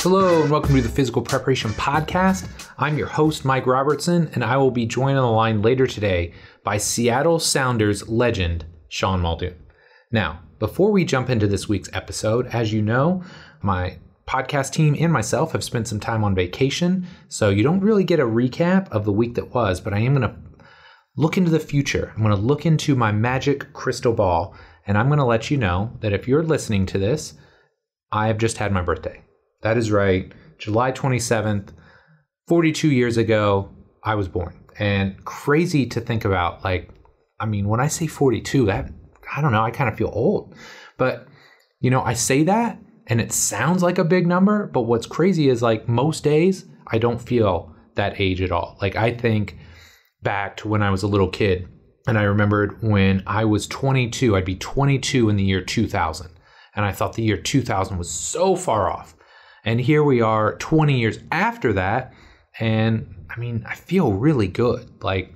Hello and welcome to the Physical Preparation Podcast. I'm your host, Mike Robertson, and I will be joined on the line later today by Seattle Sounders legend, Sean Muldoon. Now, before we jump into this week's episode, as you know, my podcast team and myself have spent some time on vacation, so you don't really get a recap of the week that was, but I am going to look into the future. I'm going to look into my magic crystal ball, and I'm going to let you know that if you're listening to this, I have just had my birthday. That is right. July 27th, 42 years ago, I was born. And crazy to think about, when I say 42, I don't know, I kind of feel old. But, I say that and it sounds like a big number, but what's crazy is most days, I don't feel that age at all. I think back to when I was a little kid and I remembered when I was 22, I'd be 22 in the year 2000. And I thought the year 2000 was so far off. And here we are 20 years after that. And I feel really good. I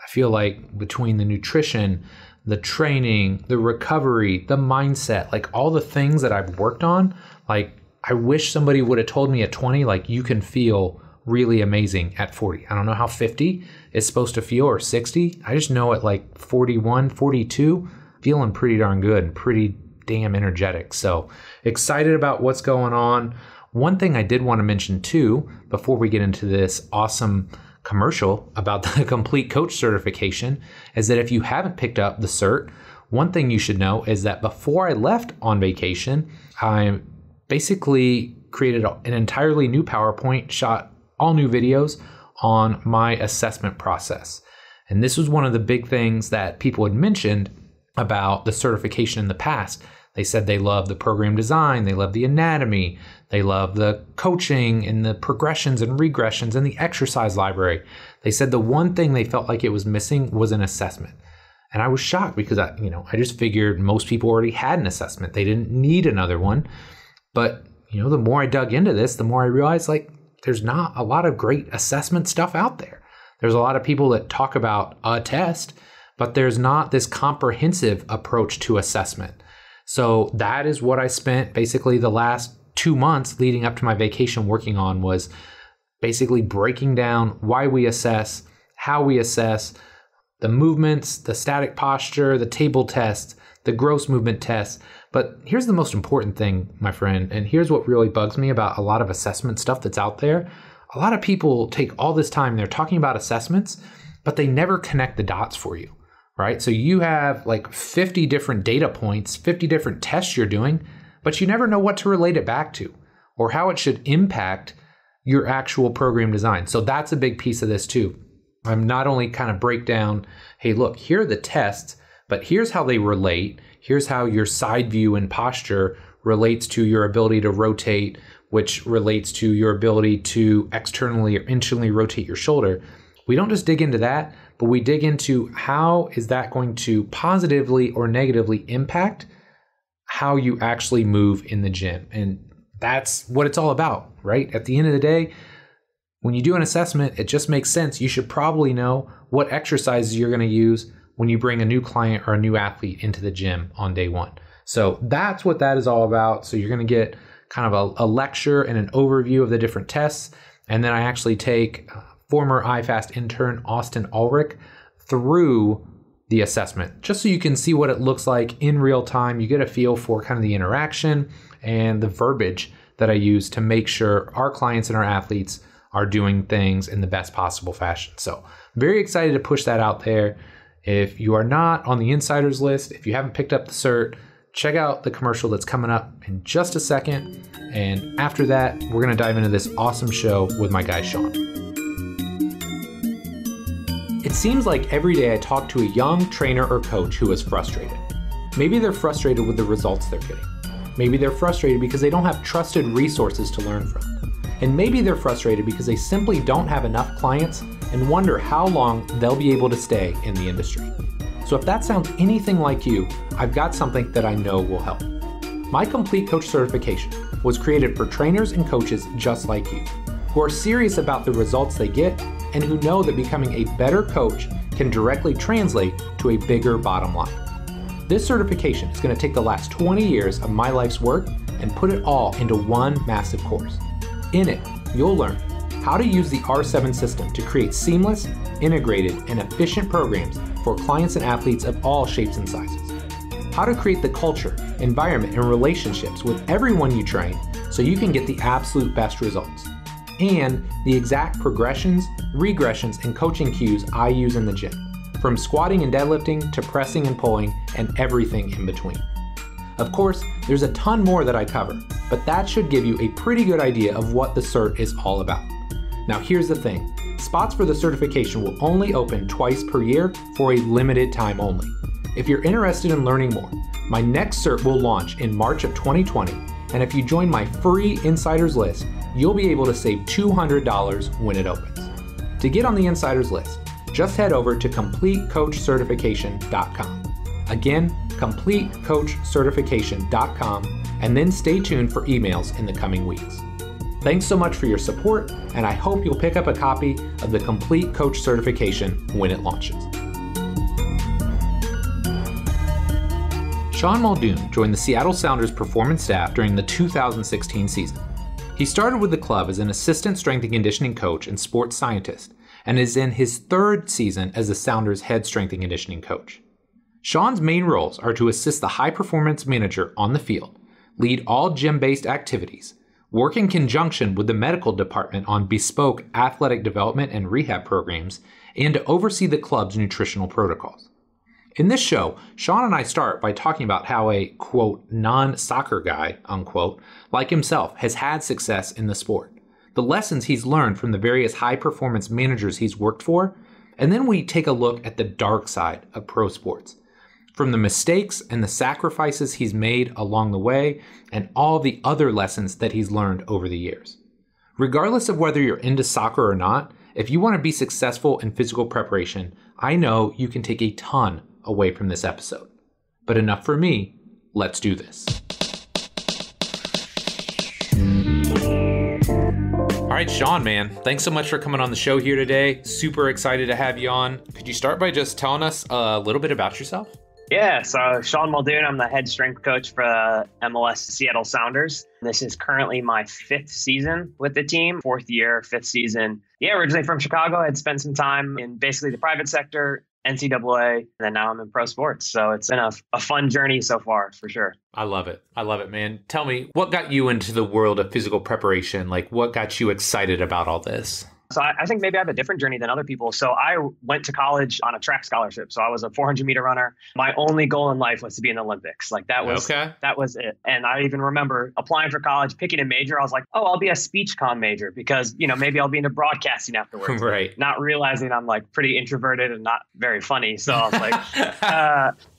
feel like between the nutrition, the training, the recovery, the mindset, all the things that I've worked on, I wish somebody would have told me at 20, you can feel really amazing at 40. I don't know how 50 is supposed to feel or 60. I just know at 41, 42, feeling pretty darn good and pretty damn energetic. So excited about what's going on. One thing I did want to mention too, before we get into this awesome commercial about the complete coach certification, is that if you haven't picked up the cert, one thing you should know is that before I left on vacation, I basically created an entirely new PowerPoint, shot all new videos on my assessment process. And this was one of the big things that people had mentioned about the certification in the past. They said they love the program design, they love the anatomy, they love the coaching and the progressions and regressions and the exercise library. They said the one thing they felt like it was missing was an assessment. And I was shocked because I just figured most people already had an assessment. They didn't need another one. But, the more I dug into this, the more I realized there's not a lot of great assessment stuff out there. There's a lot of people that talk about a test, but there's not this comprehensive approach to assessment. So that is what I spent basically the last 2 months leading up to my vacation working on, was basically breaking down why we assess, how we assess, the movements, the static posture, the table tests, the gross movement tests. But here's the most important thing, my friend, and here's what really bugs me about a lot of assessment stuff that's out there. A lot of people take all this time, they're talking about assessments, but they never connect the dots for you. Right? So you have 50 different data points, 50 different tests you're doing, but you never know what to relate it back to or how it should impact your actual program design. So that's a big piece of this too. I'm not only kind of break down, hey, look, here are the tests, but here's how they relate. Here's how your side view and posture relates to your ability to rotate, which relates to your ability to externally or internally rotate your shoulder. We don't just dig into that, but we dig into how is that going to positively or negatively impact how you actually move in the gym. And that's what it's all about, right? At the end of the day, when you do an assessment, it just makes sense. You should probably know what exercises you're going to use when you bring a new client or a new athlete into the gym on day one. So that's what that is all about. So you're going to get kind of a lecture and an overview of the different tests. And then I actually take former iFast intern Austin Ulrich through the assessment, just so you can see what it looks like in real time. You get a feel for kind of the interaction and the verbiage that I use to make sure our clients and our athletes are doing things in the best possible fashion. So very excited to push that out there. If you are not on the insiders list, if you haven't picked up the cert, check out the commercial that's coming up in just a second. And after that, we're going to dive into this awesome show with my guy, Sean. It seems like every day I talk to a young trainer or coach who is frustrated. Maybe they're frustrated with the results they're getting. Maybe they're frustrated because they don't have trusted resources to learn from. And maybe they're frustrated because they simply don't have enough clients and wonder how long they'll be able to stay in the industry. So if that sounds anything like you, I've got something that I know will help. My Complete Coach certification was created for trainers and coaches just like you, who are serious about the results they get and who know that becoming a better coach can directly translate to a bigger bottom line. This certification is going to take the last 20 years of my life's work and put it all into one massive course. In it, you'll learn how to use the R7 system to create seamless, integrated, and efficient programs for clients and athletes of all shapes and sizes. How to create the culture, environment, and relationships with everyone you train so you can get the absolute best results. And the exact progressions, regressions, and coaching cues I use in the gym, from squatting and deadlifting to pressing and pulling and everything in between. Of course, there's a ton more that I cover, but that should give you a pretty good idea of what the cert is all about. Now here's the thing, spots for the certification will only open twice per year for a limited time only. If you're interested in learning more, my next cert will launch in March of 2020, and if you join my free insiders list, you'll be able to save $200 when it opens. To get on the insiders list, just head over to CompleteCoachCertification.com. Again, CompleteCoachCertification.com, and then stay tuned for emails in the coming weeks. Thanks so much for your support, and I hope you'll pick up a copy of the Complete Coach Certification when it launches. Sean Muldoon joined the Seattle Sounders performance staff during the 2016 season. He started with the club as an assistant strength and conditioning coach and sports scientist, and is in his third season as the Sounders head strength and conditioning coach. Sean's main roles are to assist the high-performance manager on the field, lead all gym-based activities, work in conjunction with the medical department on bespoke athletic development and rehab programs, and to oversee the club's nutritional protocols. In this show, Sean and I start by talking about how a, quote, non-soccer guy, unquote, like himself has had success in the sport, the lessons he's learned from the various high-performance managers he's worked for, and then we take a look at the dark side of pro sports, from the mistakes and the sacrifices he's made along the way, and all the other lessons that he's learned over the years. Regardless of whether you're into soccer or not, if you want to be successful in physical preparation, I know you can take a ton away from this episode. But enough for me, let's do this. All right, Sean, man, thanks so much for coming on the show here today. Super excited to have you on. Could you start by just telling us a little bit about yourself? Yeah, so Sean Muldoon, I'm the head strength coach for the MLS Seattle Sounders. This is currently my fifth season with the team, fourth year, fifth season. Yeah, originally from Chicago. I had spent some time in basically the private sector, NCAA, and then now I'm in pro sports. So it's been a fun journey so far, for sure. I love it. I love it, man. Tell me, what got you into the world of physical preparation? Like, what got you excited about all this? So I think maybe I have a different journey than other people. So I went to college on a track scholarship. So I was a 400-meter runner. My only goal in life was to be in the Olympics. Like that was it. And I even remember applying for college, picking a major. I was like, oh, I'll be a speech comm major because, maybe I'll be into broadcasting afterwards. Right. Not realizing I'm like pretty introverted and not very funny. So I was like,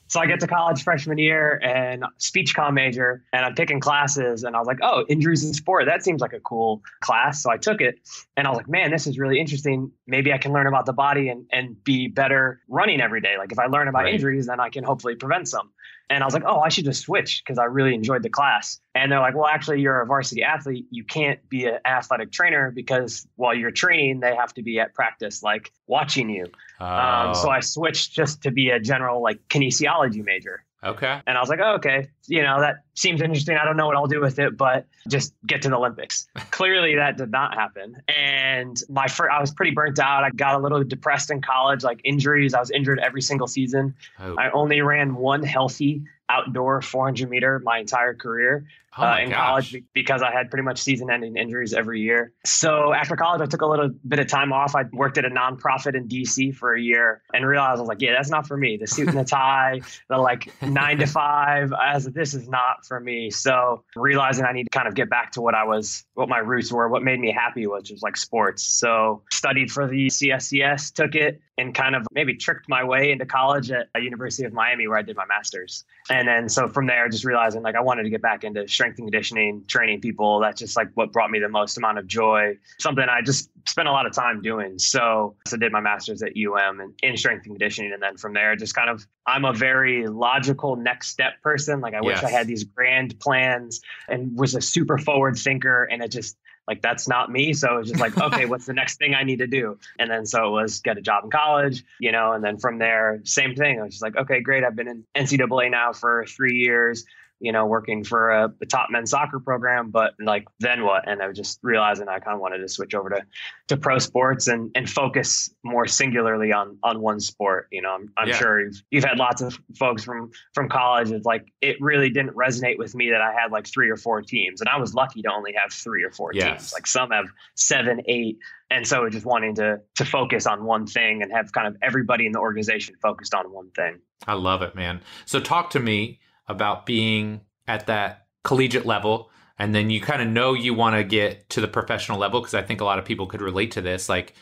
so I get to college freshman year and speech comm major, and I'm picking classes, and I was like, oh, injuries in sport. That seems like a cool class. So I took it, and I was like, man, this is really interesting. Maybe I can learn about the body and be better running every day. Like if I learn about injuries, then I can hopefully prevent some. And I was like, oh, I should just switch because I really enjoyed the class. And they're like, well, actually, you're a varsity athlete. You can't be an athletic trainer because while you're training, they have to be at practice, like watching you. So I switched just to be a general like kinesiology major. Okay. And I was like, oh, okay, that seems interesting. I don't know what I'll do with it, but just get to the Olympics. Clearly that did not happen. And I was pretty burnt out. I got a little depressed in college, like injuries. I was injured every single season. I only ran one healthy outdoor 400 meter my entire career in college because I had pretty much season ending injuries every year. So after college, I took a little bit of time off. I worked at a nonprofit in DC for a year and realized I was like, yeah, that's not for me. The suit and the tie, the like 9 to 5, this is not for me. So realizing I need to kind of get back to what my roots were, what made me happy, which was like sports. So studied for the CSCS, took it, and kind of maybe tricked my way into college at University of Miami where I did my master's. And then so from there, just realizing like I wanted to get back into strength and conditioning, training people. That's just like what brought me the most amount of joy, something I just spent a lot of time doing. So I did my master's at UM in strength and conditioning. And then from there, just kind of, I'm a very logical next step person. Like I wish I had these grand plans and was a super forward thinker, and it just, like, that's not me. So it was just like, okay, what's the next thing I need to do? And then so it was get a job in college, and then from there, same thing. I was just like, okay, great. I've been in NCAA now for 3 years. working for a top men's soccer program, but like, then what? And I was just realizing I kind of wanted to switch over to pro sports and focus more singularly on one sport. I'm sure you've had lots of folks from college. It's like, it really didn't resonate with me that I had like 3 or 4 teams, and I was lucky to only have 3 or 4 teams. Like some have 7, 8. And so just wanting to focus on one thing and have kind of everybody in the organization focused on one thing. I love it, man. So talk to me about being at that collegiate level, and then you kind of you want to get to the professional level, because I think a lot of people could relate to this. Like,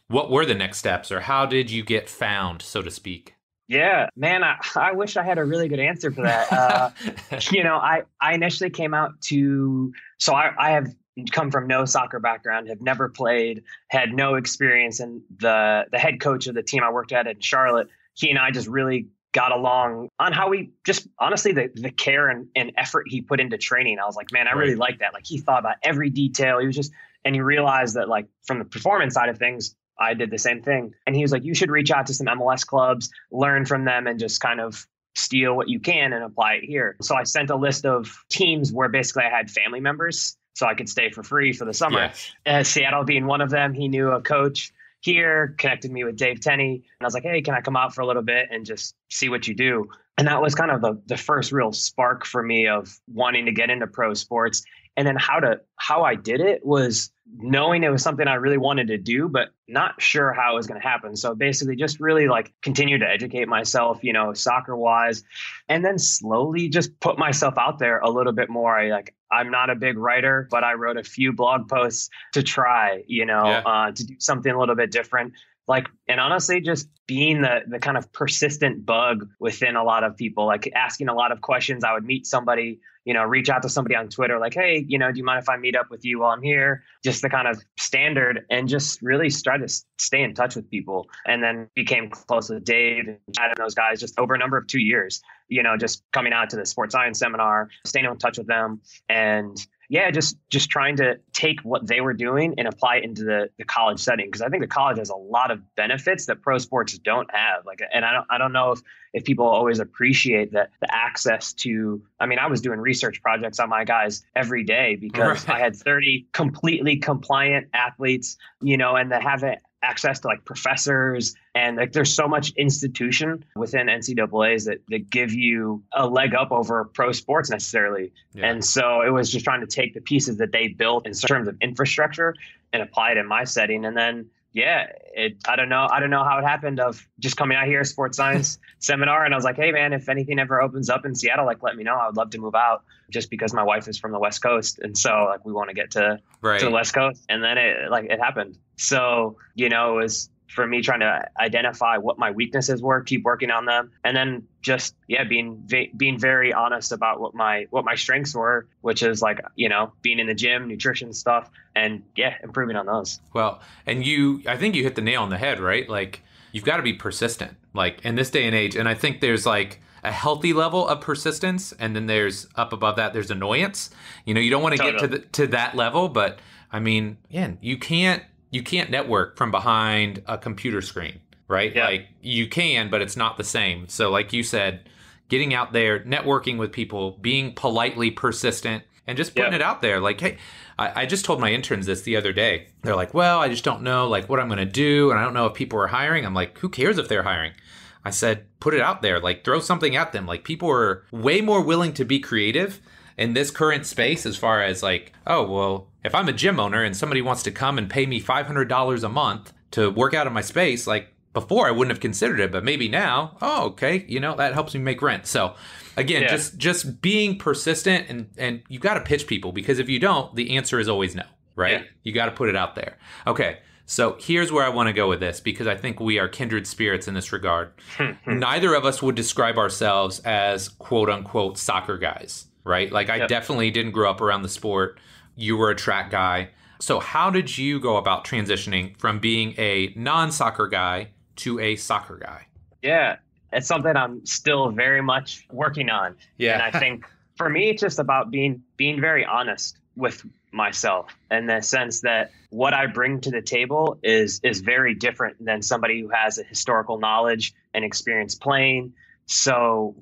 what were the next steps, or how did you get found, so to speak? Yeah, man, I wish I had a really good answer for that. I initially came out so I have come from no soccer background, have never played, had no experience. And the head coach of the team I worked at in Charlotte, he and I just really got along on how we just, honestly, the care and effort he put into training. I was like, man, I really like that. Like, he thought about every detail. And he realized that, like, from the performance side of things, I did the same thing. And he was like, you should reach out to some MLS clubs, learn from them, and just kind of steal what you can and apply it here. So I sent a list of teams where basically I had family members, so I could stay for free for the summer. Yes. Seattle being one of them. He knew a coach here, connected me with Dave Tenney. And I was like, hey, can I come out for a little bit and just see what you do? And that was kind of the first real spark for me of wanting to get into pro sports. And then how I did it was knowing it was something I really wanted to do, but not sure how it was going to happen. So basically just really like continue to educate myself, soccer wise, and then slowly just put myself out there a little bit more. I'm not a big writer, but I wrote a few blog posts to try, to do something a little bit different. And honestly, just being the kind of persistent bug within a lot of people, like asking a lot of questions. I would meet somebody, reach out to somebody on Twitter, like, hey, do you mind if I meet up with you while I'm here? Just the kind of standard, and just really try to stay in touch with people. And then became close with Dave and Chad and those guys just over a number of 2 years, just coming out to the sports science seminar, staying in touch with them. And yeah, just trying to take what they were doing and apply it into the college setting. Because I think the college has a lot of benefits that pro sports don't have. And I don't know if people always appreciate that the access to, I was doing research projects on my guys every day because I had 30 completely compliant athletes, and they have access to like professors, and like there's so much institution within NCAAs that give you a leg up over pro sports necessarily. Yeah. And so it was just trying to take the pieces that they built in terms of infrastructure and apply it in my setting. And then I don't know how it happened of just coming out here, sports science seminar. And I was like, hey man, if anything ever opens up in Seattle, like, let me know. I would love to move out, just because my wife is from the West Coast. And so like, we want to get to the West Coast. And then it happened. So, it was for me trying to identify what my weaknesses were, keep working on them. And then just, being very honest about what my strengths were, which is like, being in the gym, nutrition stuff, and improving on those. Well, and I think you hit the nail on the head, right? Like, you've got to be persistent, like in this day and age. And I think there's like a healthy level of persistence. And then there's up above that, there's annoyance. You don't want to get to that level, but you can't network from behind a computer screen, right? Yeah. Like, you can, but it's not the same. So like you said, getting out there, networking with people, being politely persistent, and just putting it out there. Like, hey, I just told my interns this the other day. They're like, well, I just don't know like what I'm going to do. And I don't know if people are hiring. I'm like, who cares if they're hiring? I said, put it out there, like throw something at them. Like, people are way more willing to be creative in this current space, as far as like, oh, well, if I'm a gym owner and somebody wants to come and pay me $500 a month to work out in my space, like before I wouldn't have considered it, but maybe now, oh, okay, that helps me make rent. So again, just being persistent, and you got to pitch people, because if you don't, the answer is always no, right? Yeah. You got to put it out there. Okay. So here's where I want to go with this, because I think we are kindred spirits in this regard. Neither of us would describe ourselves as quote unquote soccer guys, right? Like, I definitely didn't grow up around the sport. You were a track guy. So how did you go about transitioning from being a non-soccer guy to a soccer guy? Yeah, it's something I'm still very much working on. Yeah. And I think for me, it's just about being very honest with myself, in the sense that what I bring to the table is very different than somebody who has a historical knowledge and experience playing. So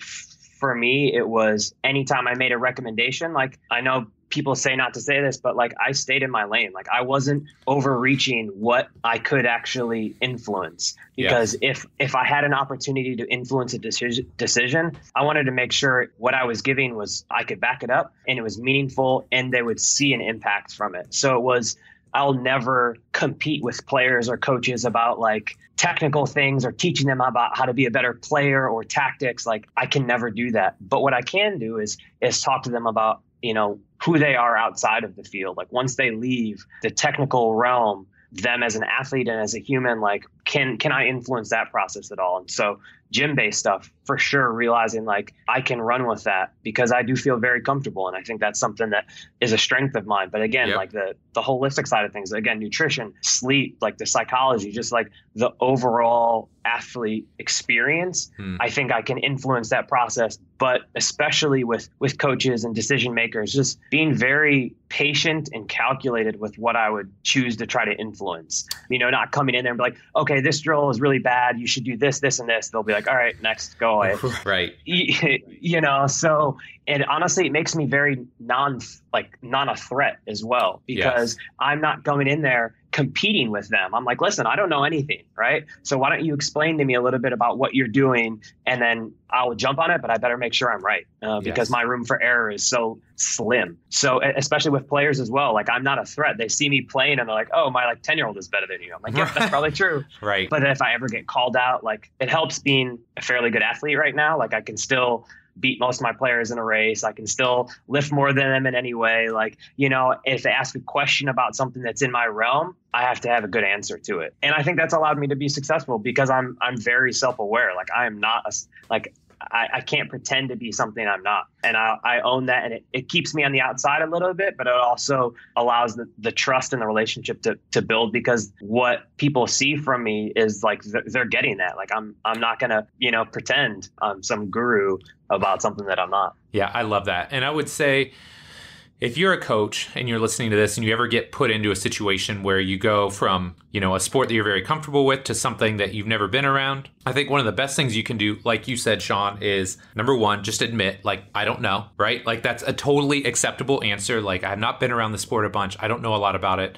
for me, it was anytime I made a recommendation, like I know people say not to say this, but like I stayed in my lane. Like I wasn't overreaching what I could actually influence, because if I had an opportunity to influence a decision, I wanted to make sure what I was giving was I could back it up and it was meaningful and they would see an impact from it. So it was, I'll never compete with players or coaches about like technical things or teaching them about how to be a better player or tactics. Like I can never do that. But what I can do is talk to them about, you know, who they are outside of the field. Like once they leave the technical realm, them as an athlete and as a human, like can I influence that process at all? And so gym-based stuff, for sure, realizing like I can run with that because I do feel very comfortable. And I think that's something that is a strength of mine. But again, like the holistic side of things, again, nutrition, sleep, like the psychology, just like the overall athlete experience, I think I can influence that process. But especially with coaches and decision makers, just being very patient and calculated with what I would choose to try to influence. You know, not coming in there and be like, okay, this drill is really bad. You should do this, this, and this. They'll be like, all right, next, go away. Right. You know, so, and honestly, it makes me very not a threat as well, because I'm not going in there competing with them. I'm like, listen, I don't know anything, right? So why don't you explain to me a little bit about what you're doing, and then I'll jump on it, but I better make sure I'm right, because my room for error is so slim. So especially with players as well, like I'm not a threat. They see me playing and they're like, oh, my like 10-year-old is better than you. I'm like, yeah, that's probably true. Right. But if I ever get called out, like it helps being a fairly good athlete right now. Like I can still beat most of my players in a race. I can still lift more than them in any way. Like, you know, if they ask a question about something that's in my realm, I have to have a good answer to it. And I think that's allowed me to be successful because I'm very self-aware. Like I am not I can't pretend to be something I'm not. And I own that. And it keeps me on the outside a little bit, but it also allows the trust in the relationship to build, because what people see from me is like, they're getting that. Like I'm not going to, you know, pretend I'm some guru about something that I'm not. Yeah, I love that. And I would say, if you're a coach and you're listening to this and you ever get put into a situation where you go from, you know, a sport that you're very comfortable with to something that you've never been around, I think one of the best things you can do, like you said, Sean, is number one, just admit, like, I don't know, right? Like that's a totally acceptable answer. Like I've not been around the sport a bunch. I don't know a lot about it,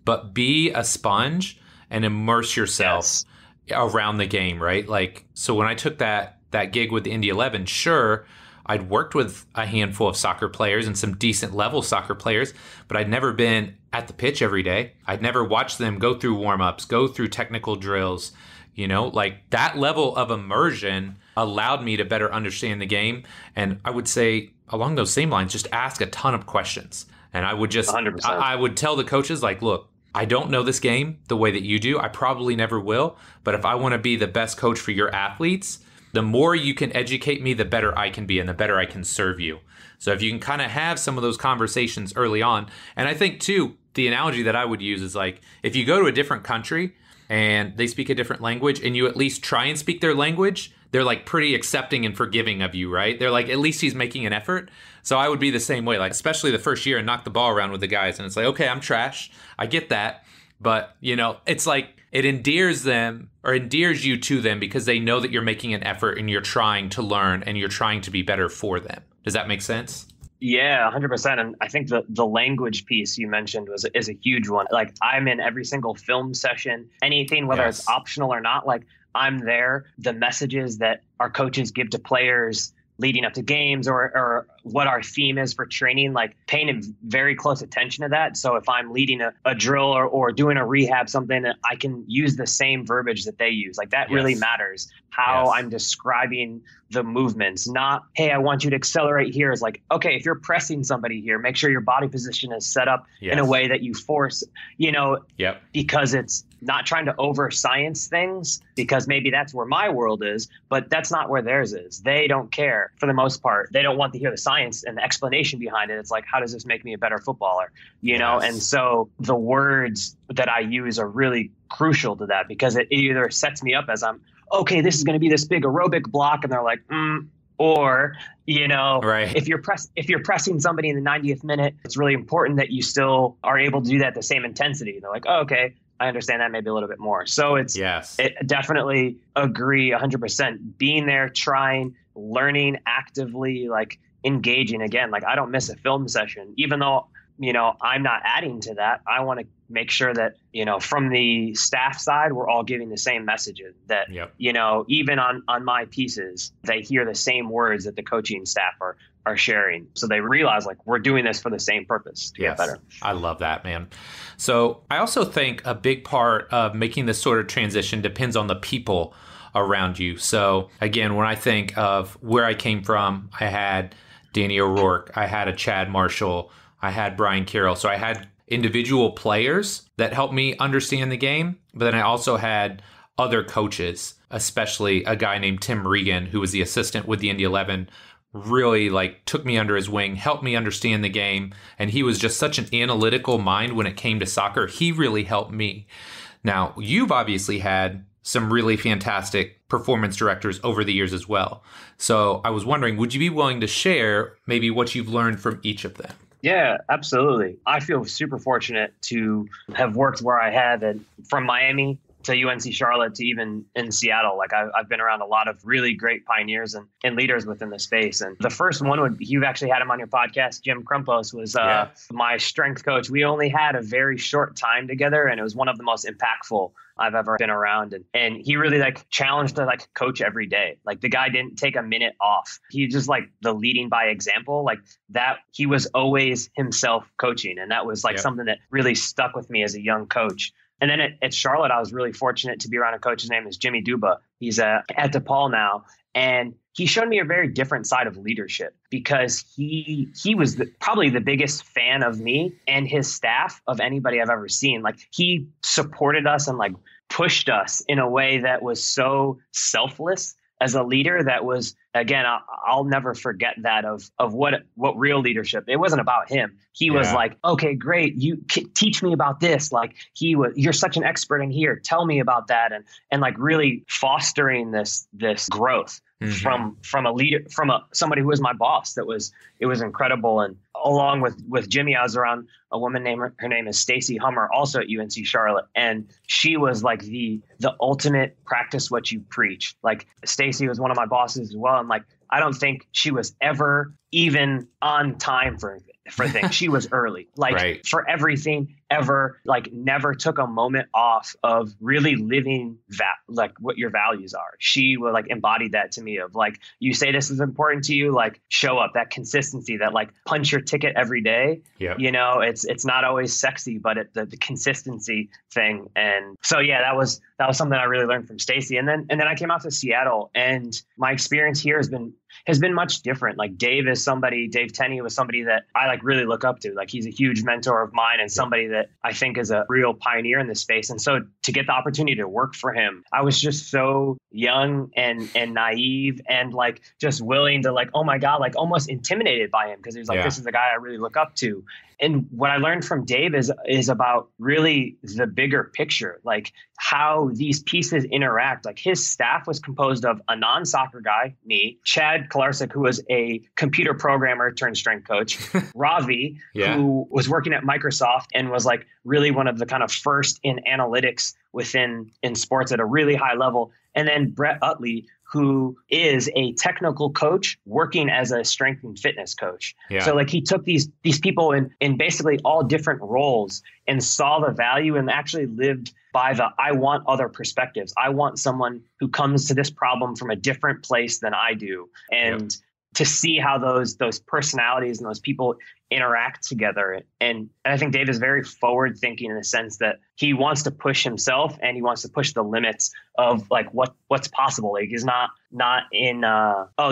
but be a sponge and immerse yourself around the game, right? Like, so when I took that gig with the Indy 11, sure, I'd worked with a handful of soccer players and some decent level soccer players, but I'd never been at the pitch every day. I'd never watched them go through warm-ups, go through technical drills. You know, like that level of immersion allowed me to better understand the game. And I would say along those same lines, just ask a ton of questions. And I would just, 100%. I would tell the coaches like, look, I don't know this game the way that you do. I probably never will. But if I want to be the best coach for your athletes, the more you can educate me, the better I can be and the better I can serve you. So if you can kind of have some of those conversations early on. And I think too, the analogy that I would use is like, if you go to a different country and they speak a different language and you at least try and speak their language, they're like pretty accepting and forgiving of you, right? They're like, at least he's making an effort. So I would be the same way, like especially the first year and knock the ball around with the guys. And it's like, okay, I'm trash. I get that. But, you know, it's like it endears them or endears you to them because they know that you're making an effort and you're trying to learn and you're trying to be better for them. Does that make sense? Yeah, 100%. And I think the language piece you mentioned is a huge one. Like I'm in every single film session, anything, whether it's optional or not, like I'm there. The messages that our coaches give to players leading up to games or what our theme is for training, like paying very close attention to that. So if I'm leading a drill or doing a rehab, something, I can use the same verbiage that they use. Like that really matters. How I'm describing the movements, not, hey, I want you to accelerate here. Is like, okay, if you're pressing somebody here, make sure your body position is set up in a way that you force, you know, because it's not trying to over science things, because maybe that's where my world is, but that's not where theirs is. They don't care for the most part. They don't want to hear the science and the explanation behind it. It's like, how does this make me a better footballer? You know? And so the words that I use are really crucial to that, because it either sets me up as I'm, okay, this is going to be this big aerobic block. And they're like, or, you know, if you're pressing somebody in the 90th minute, it's really important that you still are able to do that at the same intensity. And they're like, oh, okay, I understand that maybe a little bit more. So it definitely agree 100%. Being there, trying, learning actively, like engaging again. Like I don't miss a film session, even though, I'm not adding to that. I want to make sure that, from the staff side, we're all giving the same messages that, even on my pieces, they hear the same words that the coaching staff are sharing. So they realize like we're doing this for the same purpose to get better. I love that, man. So I also think a big part of making this sort of transition depends on the people around you. So again, when I think of where I came from, I had Danny O'Rourke, I had a Chad Marshall, I had Brian Carroll. So I had individual players that helped me understand the game, but then I also had other coaches, especially a guy named Tim Regan, who was the assistant with the Indy 11, really like took me under his wing, helped me understand the game. And he was just such an analytical mind when it came to soccer. He really helped me. Now, you've obviously had some really fantastic performance directors over the years as well. So I was wondering, would you be willing to share maybe what you've learned from each of them? Yeah, absolutely. I feel super fortunate to have worked where I have, and from Miami to UNC Charlotte to even in Seattle. Like I've been around a lot of really great pioneers and leaders within the space. And the first one would be, you've actually had him on your podcast, Jim Crumpos was my strength coach. We only had a very short time together, and it was one of the most impactful I've ever been around. And he really like challenged to like coach every day. Like the guy didn't take a minute off. He just like the leading by example, like that. He was always himself coaching. And that was like something that really stuck with me as a young coach. And then at Charlotte, I was really fortunate to be around a coach. His name is Jimmy Duba. He's at DePaul now. And he showed me a very different side of leadership, because he was probably the biggest fan of me and his staff of anybody I've ever seen. Like he supported us and like pushed us in a way that was so selfless as a leader. That was, again, I'll never forget that of what real leadership. It wasn't about him. He was like, okay, great. You teach me about this. Like you're such an expert in here. Tell me about that. And like really fostering this growth from a leader, from somebody who was my boss. It was incredible. And along with Jimmy, I was around a woman her name is Stacy Hummer, also at UNC Charlotte. And she was like the ultimate practice what you preach. Like Stacy was one of my bosses as well. And like, I don't think she was ever even on time for things. She was early, like for everything ever, like never took a moment off of really living like what your values are. She would like embody that to me of like, you say this is important to you, like show up, that consistency, that like punch your ticket every day. It's not always sexy, but the consistency thing. And so, that was something I really learned from Stacy. And then I came out to Seattle, and my experience here has been much different. Like Dave Tenney was somebody that I like really look up to. Like he's a huge mentor of mine and somebody that I think is a real pioneer in this space. And so to get the opportunity to work for him, I was just so young and naive and like just willing to like, oh my God, like almost intimidated by him, because he was like, this is the guy I really look up to. And what I learned from Dave is about really the bigger picture, like how these pieces interact. Like his staff was composed of a non-soccer guy, me, Chad Kolarsik, who was a computer programmer turned strength coach, Ravi, who was working at Microsoft and was like really one of the kind of first in analytics in sports at a really high level. And then Brett Utley, who is a technical coach working as a strength and fitness coach. So like he took these people in basically all different roles and saw the value and actually lived by I want other perspectives. I want someone who comes to this problem from a different place than I do. And to see how those personalities and those people interact together. And I think Dave is very forward thinking in the sense that he wants to push himself and he wants to push the limits of like what's possible. Like he's not in,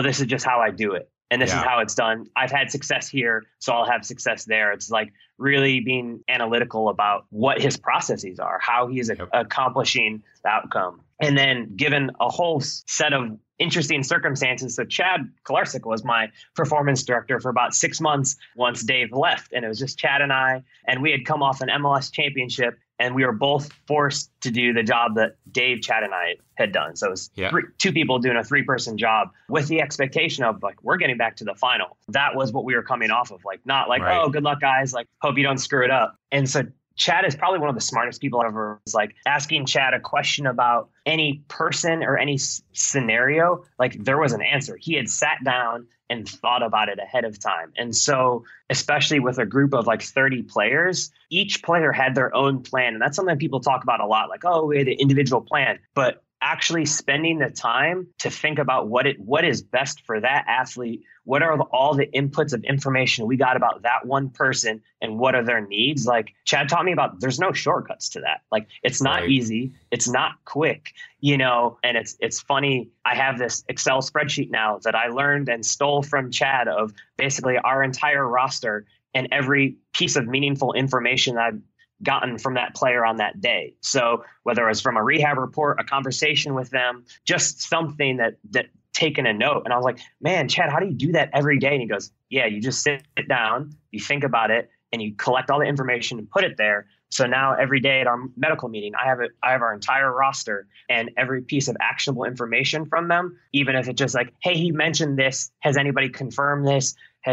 this is just how I do it. And this is how it's done. I've had success here, so I'll have success there. It's like really being analytical about what his processes are, how he is accomplishing the outcome. And then given a whole set of interesting circumstances. So Chad Kolarsik was my performance director for about 6 months once Dave left. And it was just Chad and I, and we had come off an MLS championship, and we were both forced to do the job that Dave, Chad, and I had done. So it was two people doing a 3-person job with the expectation of like, we're getting back to the final. That was what we were coming off of. Like, not like, oh, good luck, guys. Like, hope you don't screw it up. And so Chad is probably one of the smartest people ever. It's like asking Chad a question about any person or any scenario, like there was an answer. He had sat down and thought about it ahead of time. And so, especially with a group of like 30 players, each player had their own plan. And that's something people talk about a lot, like, oh, we had an individual plan. But actually spending the time to think about what is best for that athlete, what are all the inputs of information we got about that one person and what are their needs. Like Chad taught me about, there's no shortcuts to that. Like it's not easy, it's not quick, and it's funny. I have this Excel spreadsheet now that I learned and stole from Chad of basically our entire roster and every piece of meaningful information I've gotten from that player on that day. So whether it was from a rehab report, a conversation with them, just something that taken a note. And I was like, man, Chad, how do you do that every day? And he goes, yeah, you just sit down, you think about it, and you collect all the information and put it there. So now every day at our medical meeting, I have our entire roster and every piece of actionable information from them, even if it's just like, hey, he mentioned this. Has anybody confirmed this? Do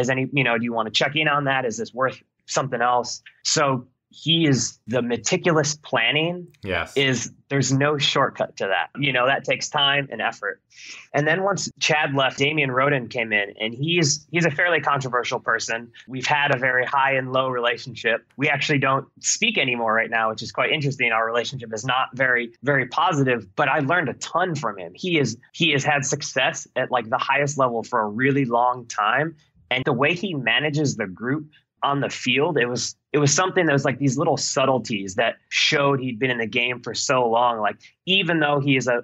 you want to check in on that? Is this worth something else? So he is the meticulous planning. Yes. There's no shortcut to that. That takes time and effort. And then once Chad left, Damian Roden came in, and he's a fairly controversial person. We've had a very high and low relationship. We actually don't speak anymore right now, which is quite interesting. Our relationship is not very, very positive, but I learned a ton from him. He has had success at like the highest level for a really long time. And the way he manages the group on the field, it was something that was like these little subtleties that showed he'd been in the game for so long. Like, even though he is a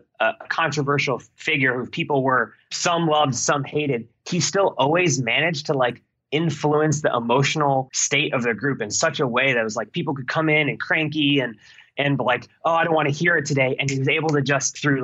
controversial figure who people were, some loved, some hated, he still always managed to like influence the emotional state of the group in such a way that was like people could come in and cranky and like, oh, I don't want to hear it today. And he was able to just through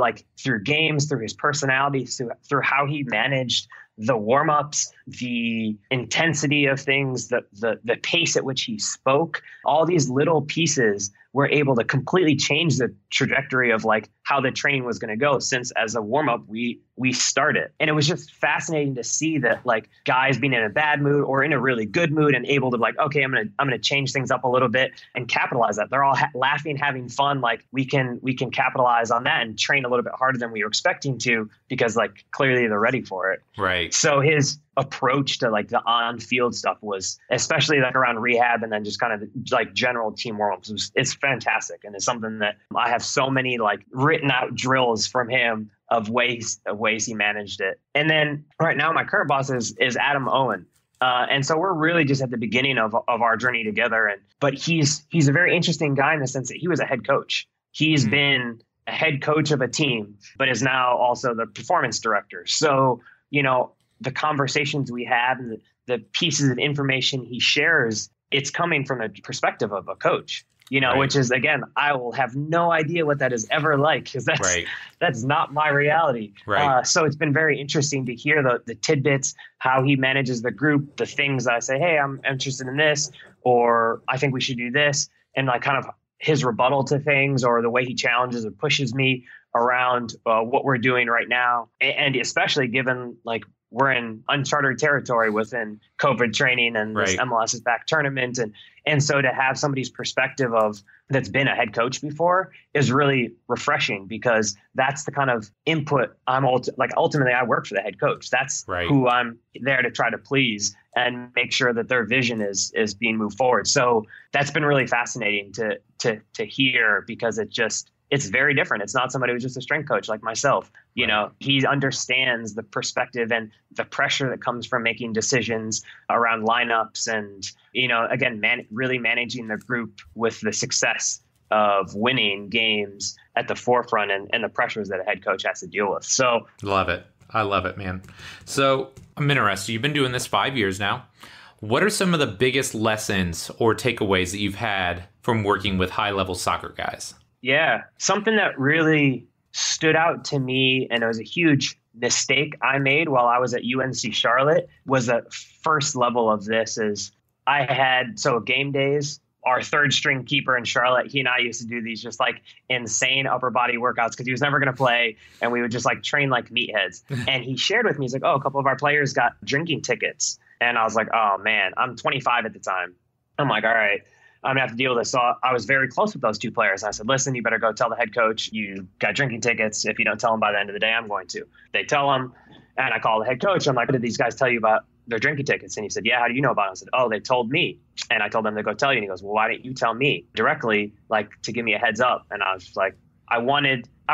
games, through his personality, through how he managed the warm-ups, the intensity of things, the pace at which he spoke, all these little pieces were able to completely change the trajectory of like how the training was going to go, since as a warm-up we started. And it was just fascinating to see that like guys being in a bad mood or in a really good mood and able to like, okay, I'm going to change things up a little bit and capitalize that. They're all laughing, having fun. Like we can capitalize on that and train a little bit harder than we were expecting to, because like clearly they're ready for it. Right. So his approach to like the on-field stuff was, especially like around rehab and then just kind of like general team warm-ups, it's fantastic. And it's something that I have so many like written out drills from him of ways he managed it. And then right now my current boss is Adam Owen. And so we're really just at the beginning of our journey together. But he's a very interesting guy in the sense that he was a head coach. He's been a head coach of a team, but is now also the performance director. So, the conversations we have and the pieces of information he shares, it's coming from a perspective of a coach, right. Which is, again, I will have no idea what that is ever like, because that's not my reality. Right. So it's been very interesting to hear the tidbits, how he manages the group, the things I say, hey, I'm interested in this, or I think we should do this. And like kind of his rebuttal to things, or the way he challenges or pushes me around what we're doing right now. And especially given like we're in uncharted territory within COVID training and this MLS is back tournament. And so to have somebody's perspective of that's been a head coach before is really refreshing, because that's the kind of input ultimately I work for the head coach. That's who I'm there to try to please and make sure that their vision is being moved forward. So that's been really fascinating to hear, because it's very different. It's not somebody who's just a strength coach like myself. He understands the perspective and the pressure that comes from making decisions around lineups and, again, really managing the group with the success of winning games at the forefront and the pressures that a head coach has to deal with. So love it. I love it, man. So I'm interested. You've been doing this 5 years now. What are some of the biggest lessons or takeaways that you've had from working with high-level soccer guys? Yeah, something that really stood out to me, and it was a huge mistake I made while I was at UNC Charlotte, was the first level of this is I had, game days, our third string keeper in Charlotte, he and I used to do these just like insane upper body workouts because he was never going to play. And we would just like train like meatheads. And he shared with me, he's like, oh, a couple of our players got drinking tickets. And I was like, oh man, I'm 25 at the time. I'm like, all right. I'm gonna have to deal with this. So I was very close with those two players. I said, listen, you better go tell the head coach you got drinking tickets. If you don't tell him by the end of the day, I'm going to. They tell him, and I call the head coach. I'm like, what did these guys tell you about their drinking tickets? And he said, yeah, how do you know about it? I said, oh, they told me. And I told them to go tell you. And he goes, well, why didn't you tell me directly, like to give me a heads up? And I was like, I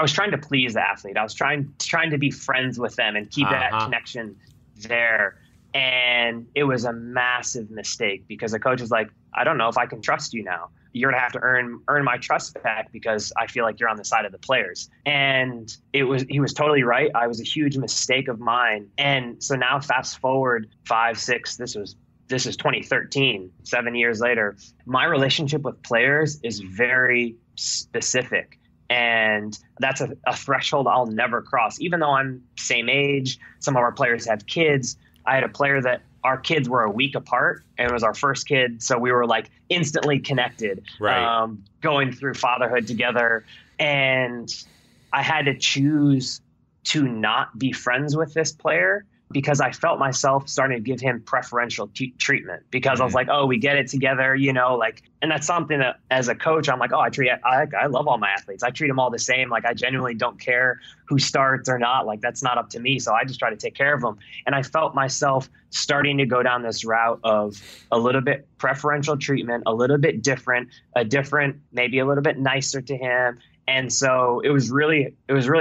was trying to please the athlete. I was trying to be friends with them and keep that connection there. And it was a massive mistake because the coach was like, I don't know if I can trust you now. You're going to have to earn my trust back because I feel like you're on the side of the players. And he was totally right. I was a huge mistake of mine. And so now fast forward 5, 6, this is 2013, 7 years later. My relationship with players is very specific. And that's a threshold I'll never cross. Even though I'm same age, some of our players have kids. I had a player that our kids were a week apart, and it was our first kid. So we were like instantly connected, right. Going through fatherhood together. And I had to choose to not be friends with this player because I felt myself starting to give him preferential treatment because I was like, oh, we get it together, and that's something that as a coach, I'm like, oh, I love all my athletes. I treat them all the same. Like I genuinely don't care who starts or not. Like that's not up to me. So I just try to take care of them. And I felt myself starting to go down this route of a little bit preferential treatment, a little bit different, maybe a little bit nicer to him. And so it was really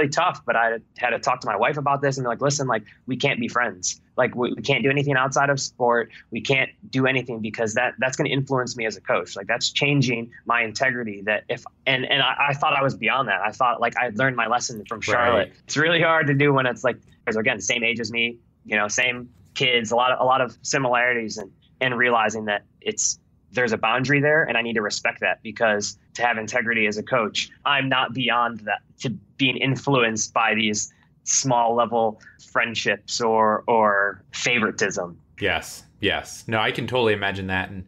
tough, but I had to talk to my wife about this and be like, listen, like we can't be friends. Like we can't do anything outside of sport. We can't do anything because that's going to influence me as a coach. Like that's changing my integrity I thought I was beyond that. I thought like I'd learned my lesson from Charlotte. Right. It's really hard to do when it's like, again, same age as me, same kids, a lot of similarities and realizing that there's a boundary there and I need to respect that because to have integrity as a coach, I'm not beyond that to being influenced by these small level friendships or favoritism. Yes. No, I can totally imagine that. And,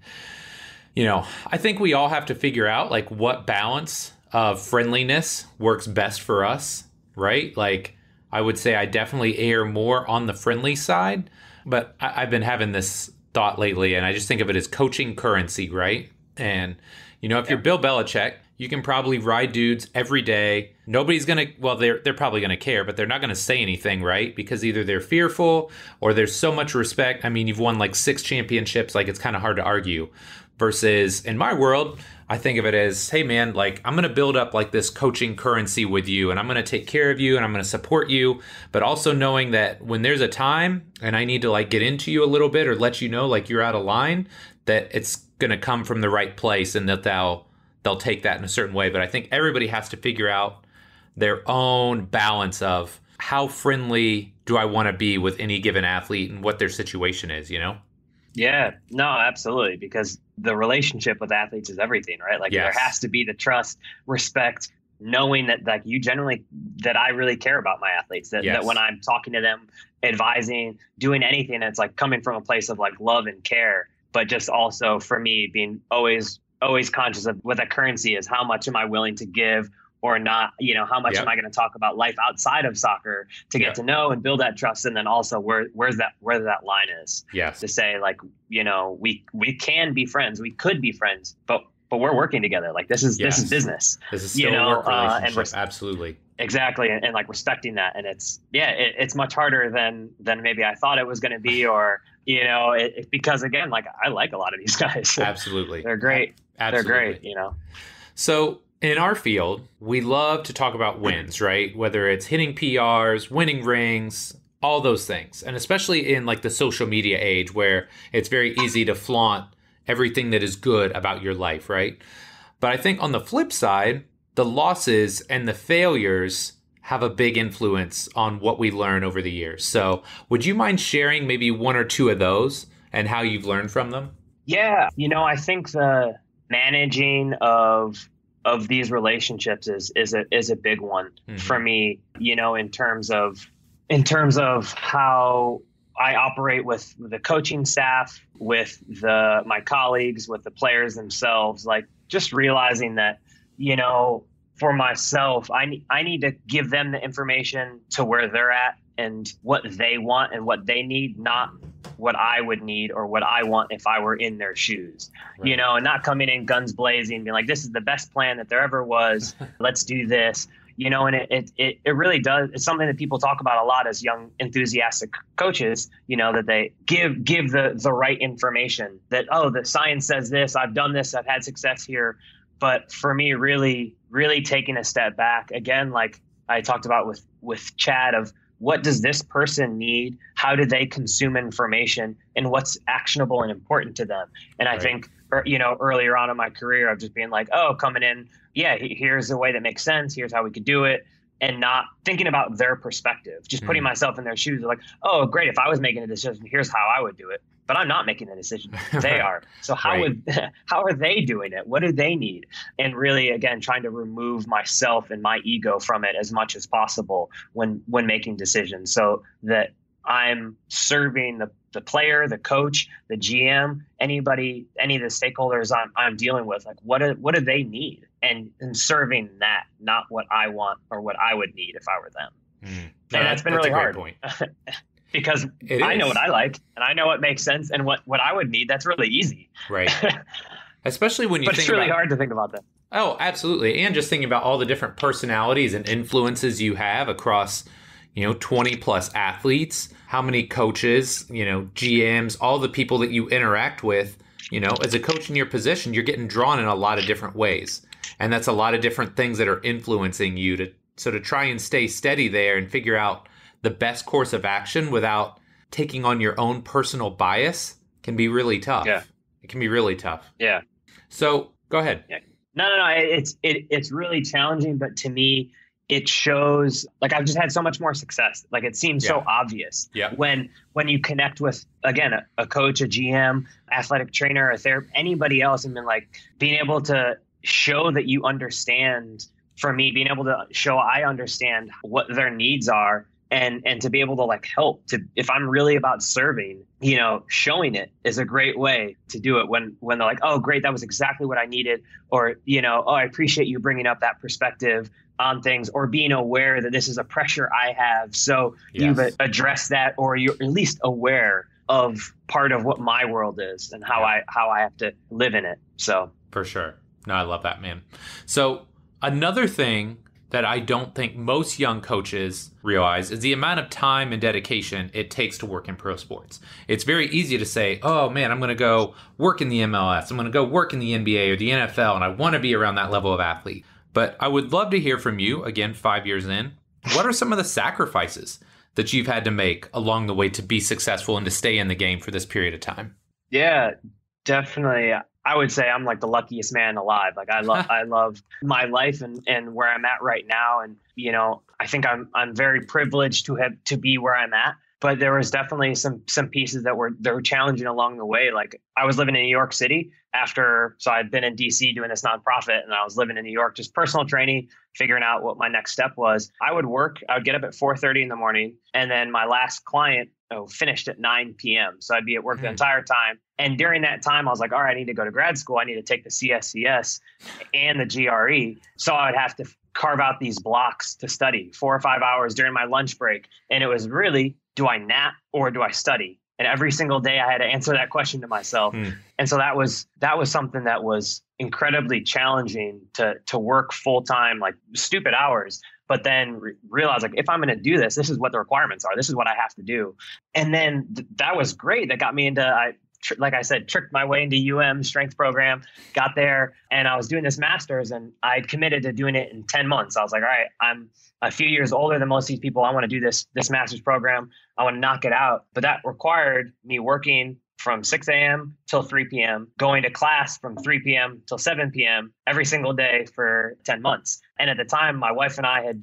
I think we all have to figure out like what balance of friendliness works best for us, right? Like I would say I definitely err more on the friendly side, but I've been having this thought lately, and I just think of it as coaching currency, right? And, if you're Bill Belichick, you can probably ride dudes every day. Nobody's going to, well, they're probably going to care, but they're not going to say anything, right? Because either they're fearful or there's so much respect. I mean, you've won like 6 championships, like it's kind of hard to argue. Versus in my world, I think of it as, hey man, like I'm going to build up like this coaching currency with you and I'm going to take care of you and I'm going to support you. But also knowing that when there's a time and I need to like get into you a little bit or let you know like you're out of line, that it's going to come from the right place and that they'll take that in a certain way. But I think everybody has to figure out their own balance of how friendly do I want to be with any given athlete and what their situation is, Yeah, no, absolutely. Because the relationship with athletes is everything, right? Like There has to be the trust, respect, knowing that like that I really care about my athletes, that when I'm talking to them, advising, doing anything, it's like coming from a place of like love and care, but just also for me being always conscious of what that currency is. How much am I willing to give or not? How much am I going to talk about life outside of soccer to get to know and build that trust? And then also where that line is. Yes. To say like, we can be friends, we could be friends, but we're working together. Like this is business. This is still a work relationship. Absolutely. Exactly. And like respecting that. And it's much harder than maybe I thought it was going to be, or, because again, like I like a lot of these guys. Absolutely. They're great. Absolutely. They're great, So in our field, we love to talk about wins, right? Whether it's hitting PRs, winning rings, all those things. And especially in like the social media age where it's very easy to flaunt everything that is good about your life, right? But I think on the flip side, the losses and the failures have a big influence on what we learn over the years. So would you mind sharing maybe 1 or 2 of those and how you've learned from them? Yeah. I think the managing of these relationships is a big one for me, in terms of how I operate with the coaching staff, with my colleagues, with the players themselves, like just realizing that, for myself, I need to give them the information to where they're at and what they want and what they need, not what I would need or what I want if I were in their shoes, Right. and not coming in guns blazing and being like, this is the best plan that there ever was. Let's do this. And it really does. It's something that people talk about a lot as young, enthusiastic coaches, that they give the right information that, oh, the science says this, I've done this, I've had success here. But for me, really, really taking a step back again, like I talked about with Chad, of what does this person need? How do they consume information, and what's actionable and important to them? And I think, earlier on in my career, of just being like, oh, coming in, yeah, here's a way that makes sense. Here's how we could do it. And not thinking about their perspective, just putting myself in their shoes. Like, oh, great. If I was making a decision, here's how I would do it. But I'm not making the decision. They are. So how are they doing it? What do they need? And really, again, trying to remove myself and my ego from it as much as possible when making decisions, so that I'm serving the player, the coach, the GM, any of the stakeholders I'm dealing with. Like, what do they need? And serving that, not what I want or what I would need if I were them. No, and that's been really hard. Point. Because I know what I like and I know what makes sense, and what I would need. That's really easy. Right. Especially when you but think it's really hard to think about that. Oh, absolutely. And just thinking about all the different personalities and influences you have across, 20 plus athletes, how many coaches, GMs, all the people that you interact with, as a coach in your position, you're getting drawn in a lot of different ways. And that's a lot of different things that are influencing you to try and stay steady there and figure out the best course of action without taking on your own personal bias can be really tough. Yeah. It can be really tough. Yeah. So go ahead. Yeah. No. It's really challenging, but to me, it shows, like, I've just had so much more success. Like, it seems so obvious when you connect with, again, a coach, a GM, athletic trainer, a therapist, anybody else, and then being able to show that you understand. For me, being able to show I understand what their needs are, and to be able to help if I'm really about serving, showing it is a great way to do it when they're like, oh, great, that was exactly what I needed. Or, oh, I appreciate you bringing up that perspective on things, or being aware that this is a pressure I have. So you've addressed that, or you're at least aware of part of what my world is and how I have to live in it. So for sure. No, I love that, man. So another thing that I don't think most young coaches realize is the amount of time and dedication it takes to work in pro sports. It's very easy to say, oh man, I'm going to go work in the MLS. I'm going to go work in the NBA or the NFL, and I want to be around that level of athlete. But I would love to hear from you, again, 5 years in, what are some of the sacrifices that you've had to make along the way to be successful and to stay in the game for this period of time? Yeah, definitely. I would say I'm the luckiest man alive. I love my life and where I'm at right now. And, I think I'm very privileged to be where I'm at. But there was definitely some pieces that were challenging along the way. Like, I was living in New York City so I'd been in DC doing this nonprofit, and I was living in New York, just personal training, figuring out what my next step was. I would get up at 4:30 in the morning, and then my last client finished at 9 p.m. So I'd be at work the entire time. And during that time, I was like, all right, I need to go to grad school. I need to take the CSCS and the GRE. So I would have to carve out these blocks to study 4 or 5 hours during my lunch break. And it was really, do I nap or do I study? And every single day I had to answer that question to myself. And so that was something that was incredibly challenging to work full time, stupid hours, but then realize if I'm going to do this, this is what the requirements are. This is what I have to do. And then that was great. That got me into, like I said, tricked my way into strength program, got there, and I was doing this master's, and I committed to doing it in 10 months. I was like, all right, I'm a few years older than most of these people. I want to do this master's program. I want to knock it out. But that required me working from 6 a.m. till 3 p.m., going to class from 3 p.m. till 7 p.m. every single day for 10 months. And at the time, my wife and I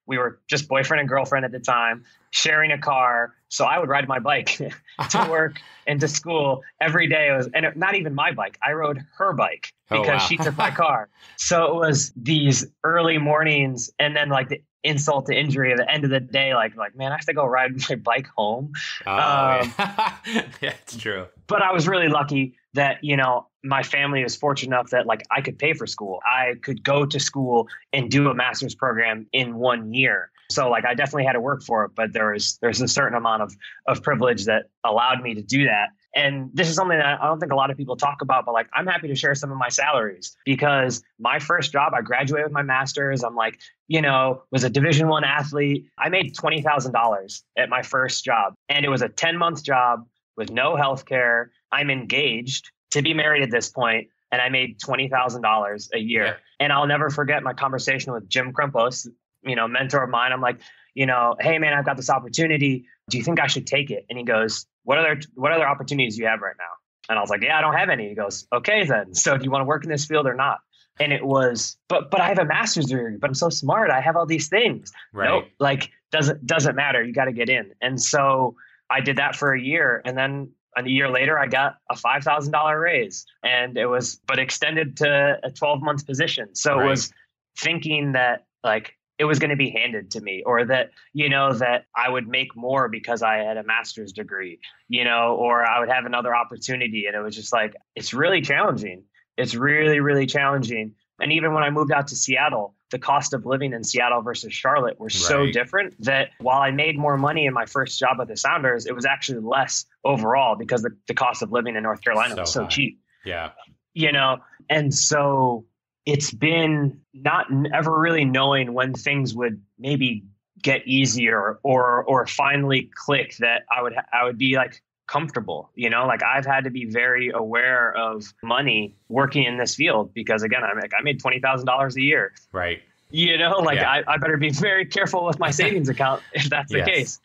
we were just boyfriend and girlfriend at the time, sharing a car. So I would ride my bike to work and to school every day. And not even my bike. I rode her bike because she took my car. So it was these early mornings, and then the insult to injury at the end of the day, man, I have to go ride my bike home. Yeah, it's true. But I was really lucky that, my family was fortunate enough that like I could pay for school. I could go to school and do a master's program in 1 year. So like I definitely had to work for it, but there's a certain amount of privilege that allowed me to do that. And this is something that I don't think a lot of people talk about, but like I'm happy to share some of my salaries because my first job, I graduated with my master's. I'm like, was a Division I athlete. I made $20,000 at my first job, and it was a 10-month job with no health care. I'm engaged to be married at this point, and I made $20,000 a year. Yeah. And I'll never forget my conversation with Jim Krempos, mentor of mine. I'm like, hey man, I've got this opportunity. Do you think I should take it? And he goes, what other opportunities do you have right now? And I was like, yeah, I don't have any. He goes, okay, then. So do you want to work in this field or not? And it was, but I have a master's degree, but I'm so smart. I have all these things. Right. Nope, like doesn't matter. You got to get in. And so I did that for a year. And then a year later, I got a $5,000 raise, and it was, but extended to a 12-month position. So It was thinking that like it was going to be handed to me, or that, that I would make more because I had a master's degree, or I would have another opportunity. And it was just like, it's really challenging. It's really, really challenging. And even when I moved out to Seattle, the cost of living in Seattle versus Charlotte were so different that while I made more money in my first job at the Sounders, it was actually less overall because the cost of living in North Carolina was so cheap. Yeah. And so it's been not ever really knowing when things would maybe get easier or finally click that I would be like comfortable, like I've had to be very aware of money working in this field because again, I made $20,000 a year. Right. I better be very careful with my savings account if that's the case.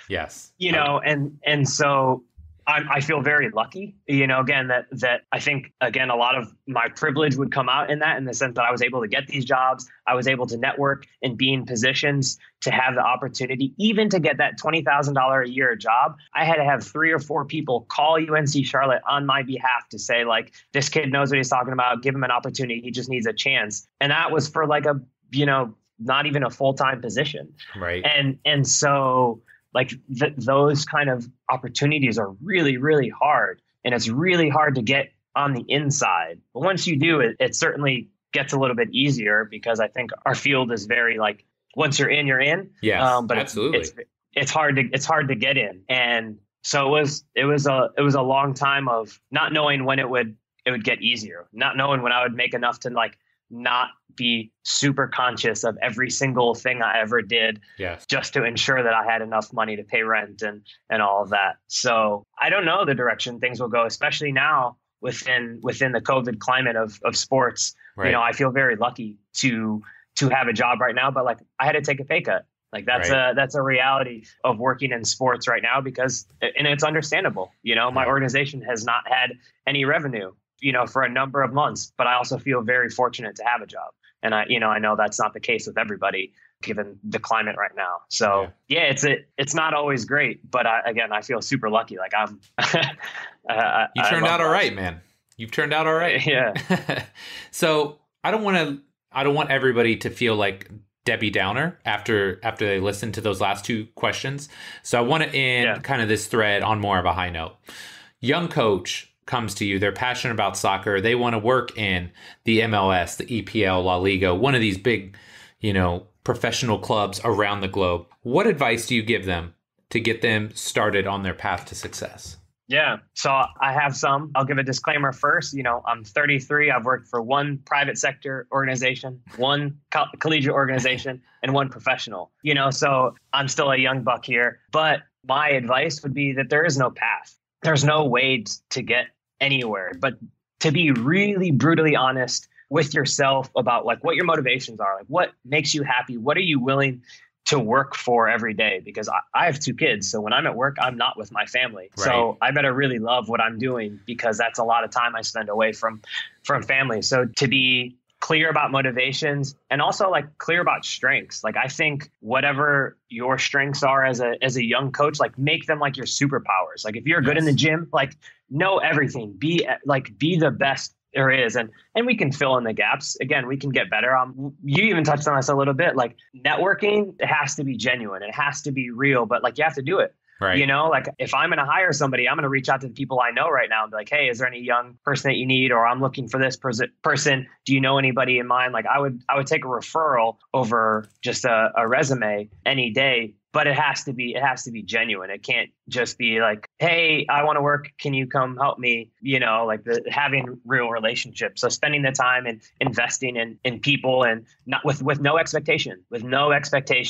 Yes. And so I feel very lucky, again, that I think, again, a lot of my privilege would come out in that, in the sense that I was able to get these jobs. I was able to network and be in positions to have the opportunity, even to get that $20,000 a year job. I had to have 3 or 4 people call UNC Charlotte on my behalf to say, like, this kid knows what he's talking about. Give him an opportunity. He just needs a chance. And that was for like not even a full-time position. Right. And so like those kind of opportunities are really, really hard. And it's really hard to get on the inside. But once you do it, it certainly gets a little bit easier because I think our field is very like, once you're in, you're in. Yeah, but absolutely. It's hard to get in. And so it was a long time of not knowing when it would get easier, not knowing when I would make enough to like not be super conscious of every single thing I ever did, just to ensure that I had enough money to pay rent and all of that. So I don't know the direction things will go, especially now within the COVID climate of sports. Right. I feel very lucky to have a job right now, but like I had to take a pay cut. Like that's a reality of working in sports right now and it's understandable. My organization has not had any revenue, for a number of months, but I also feel very fortunate to have a job. And I know that's not the case with everybody given the climate right now. So it's not always great, but I feel super lucky. Like you turned out all right, man. You've turned out all right. Yeah. So I don't want everybody to feel like Debbie Downer after they listen to those last 2 questions. So I want to end kind of this thread on more of a high note. Young coach comes to you. They're passionate about soccer. They want to work in the MLS, the EPL, La Liga, one of these big, professional clubs around the globe. What advice do you give them to get them started on their path to success? Yeah. So I have some. I'll give a disclaimer first. I'm 33. I've worked for 1 private sector organization, 1 collegiate organization, and 1 professional. So I'm still a young buck here. But my advice would be that there is no path. There's no way to get anywhere, but to be really brutally honest with yourself about like what your motivations are, like what makes you happy, what are you willing to work for every day? Because I have 2 kids. So when I'm at work, I'm not with my family. Right. So I better really love what I'm doing because that's a lot of time I spend away from family. So to be clear about motivations and also like clear about strengths. Like I think whatever your strengths are as a young coach, like make them like your superpowers. Like if you're good in the gym, like know everything, be the best there is. And we can fill in the gaps. Again, we can get better. You even touched on this a little bit, like networking, it has to be genuine. It has to be real, but like you have to do it. Right. You know, like if I'm going to hire somebody, I'm going to reach out to the people I know right now and be like, hey, is there any young person that you need? Or I'm looking for this person. Do you know anybody in mind? Like I would take a referral over just a resume any day. But it has to be genuine. It can't just be like, hey, I want to work. Can you come help me? You know, like having real relationships. So spending the time and investing in people, and not with no expectation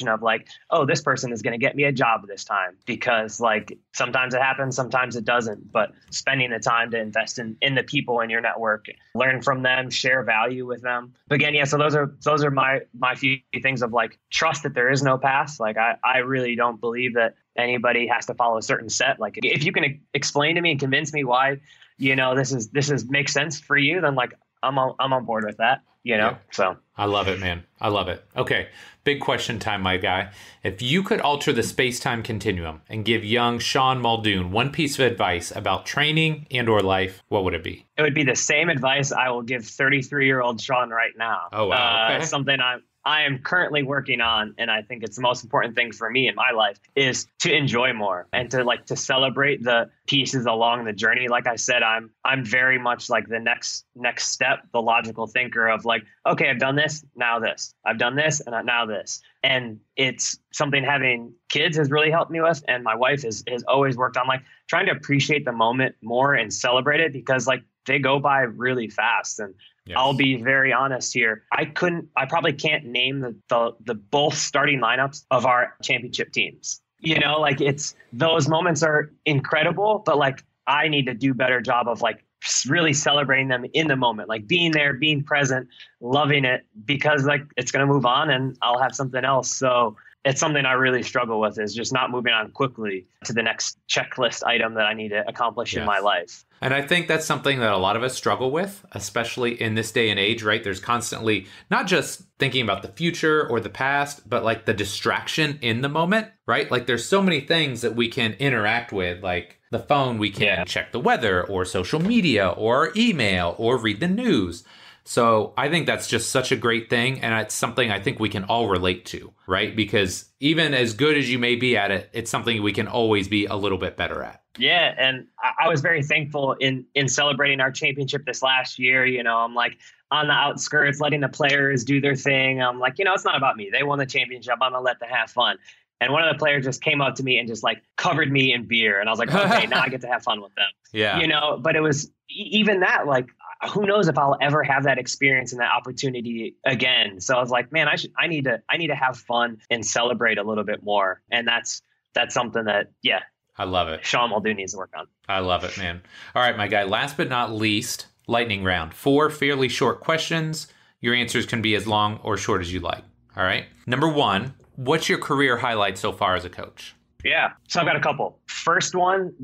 of like, oh, this person is going to get me a job this time, because like sometimes it happens, sometimes it doesn't. But spending the time to invest in the people in your network, learn from them, share value with them. But again, yeah. So those are my few things of like, trust that there is no past. Like I really don't believe that anybody has to follow a certain set. Like if you can explain to me and convince me why, you know, this is makes sense for you, then like I'm on board with that, you know? Yeah. So I love it, man. I love it. Okay. Big question time, my guy. If you could alter the space-time continuum and give young Sean Muldoon one piece of advice about training and or life, what would it be? It would be the same advice I will give 33-year-old Sean right now. Oh, wow. Okay. Something I am currently working on, and I think it's the most important thing for me in my life, is to enjoy more and to celebrate the pieces along the journey. Like I said, I'm very much like the next step, the logical thinker of like, okay, I've done this, now this. I've done this, and now this. And it's something having kids has really helped me with. And my wife has always worked on like trying to appreciate the moment more and celebrate it, because like they go by really fast. And yes. I'll be very honest here. I probably can't name the both starting lineups of our championship teams. You know, like those moments are incredible, but like I need to do a better job of like really celebrating them in the moment, like being there, being present, loving it, because like it's going to move on and I'll have something else. So it's something I really struggle with, is just not moving on quickly to the next checklist item that I need to accomplish in my life. And I think that's something that a lot of us struggle with, especially in this day and age, right? There's constantly not just thinking about the future or the past, but like the distraction in the moment, right? Like there's so many things that we can interact with, like the phone, we can check the weather or social media or email or read the news. So I think that's just such a great thing. And it's something I think we can all relate to, right? Because even as good as you may be at it, it's something we can always be a little bit better at. Yeah. And I was very thankful in celebrating our championship this last year. You know, I'm like on the outskirts, letting the players do their thing. I'm like, you know, it's not about me. They won the championship. I'm going to let them have fun. And one of the players just came up to me and just like covered me in beer. And I was like, okay, now I get to have fun with them. Yeah. You know, but it was even that, like, who knows if I'll ever have that experience and that opportunity again. So I was like, man, I need to have fun and celebrate a little bit more. And that's something that, yeah. I love it. Sean Muldoon needs to work on. I love it, man. All right, my guy. Last but not least, lightning round. 4 fairly short questions. Your answers can be as long or short as you like. All right. Number 1, what's your career highlight so far as a coach? Yeah. So I've got a couple. First one,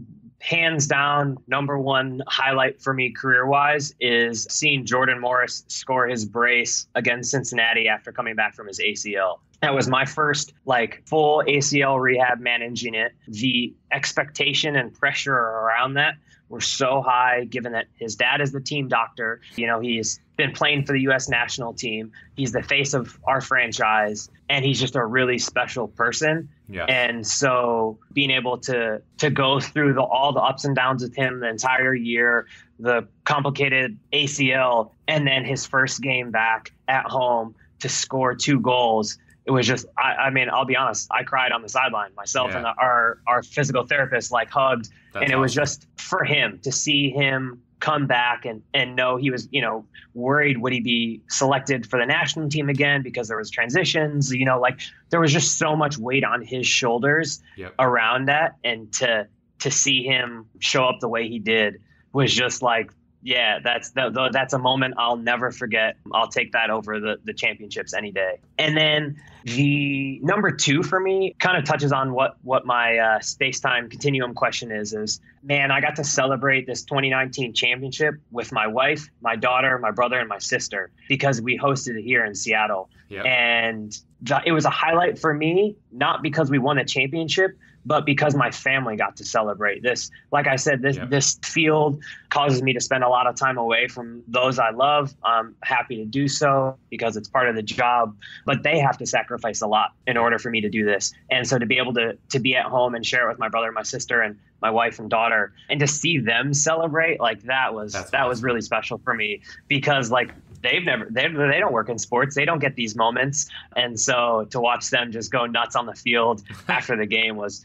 hands down, number 1 highlight for me career-wise is seeing Jordan Morris score his brace against Cincinnati after coming back from his ACL. That was my first like full ACL rehab, managing it. The expectation and pressure around that were so high, given that his dad is the team doctor. You know, he's been playing for the U.S. national team. He's the face of our franchise, and he's just a really special person. Yeah. And so being able to go through all the ups and downs with him the entire year, the complicated ACL, and then his first game back at home to score 2 goals. It was just, I mean, I'll be honest, I cried on the sideline. Myself and our physical therapist like hugged. That's and it was just for him to see him come back and know he was, you know, worried would he be selected for the national team again because there was transitions, you know, like there was just so much weight on his shoulders around that. And to see him show up the way he did was just like, yeah, that's a moment I'll never forget. I'll take that over the championships any day. And then the number 2 for me kind of touches on what my space-time continuum question is, man, I got to celebrate this 2019 championship with my wife, my daughter, my brother, and my sister, because we hosted it here in Seattle. Yep. And it was a highlight for me, not because we won a championship, but because my family got to celebrate this. Like I said, Yeah. this field causes me to spend a lot of time away from those I love. I'm happy to do so because it's part of the job, but they have to sacrifice a lot in order for me to do this. And so to be able to be at home and share it with my brother, my sister, and my wife and daughter, and to see them celebrate, like that was really special for me, because like they don't work in sports. They don't get these moments. And so to watch them just go nuts on the field after the game was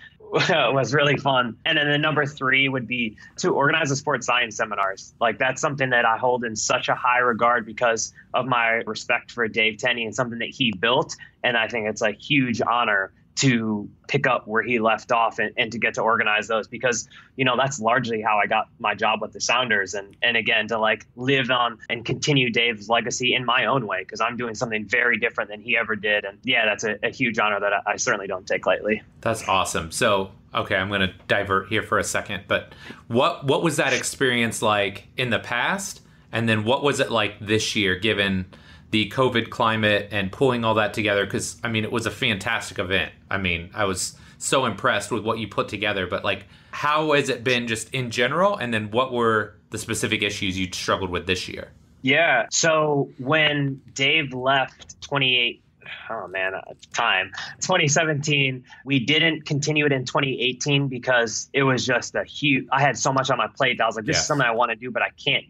really fun. And then the number 3 would be to organize the sports science seminars. Like that's something that I hold in such a high regard because of my respect for Dave Tenney and something that he built. And I think it's a huge honor to pick up where he left off and to get to organize those, because, you know, that's largely how I got my job with the Sounders. And again, to like live on and continue Dave's legacy in my own way, because I'm doing something very different than he ever did. And yeah, that's a huge honor that I certainly don't take lightly. That's awesome. So, okay, I'm going to divert here for a second, but what was that experience like in the past? And then what was it like this year, given the COVID climate and pulling all that together? Because, I mean, it was a fantastic event. I mean, I was so impressed with what you put together, but like, how has it been just in general? And then what were the specific issues you struggled with this year? Yeah. So when Dave left 2017, we didn't continue it in 2018 because it was just I had so much on my plate that I was like, this is something I want to do, but I can't,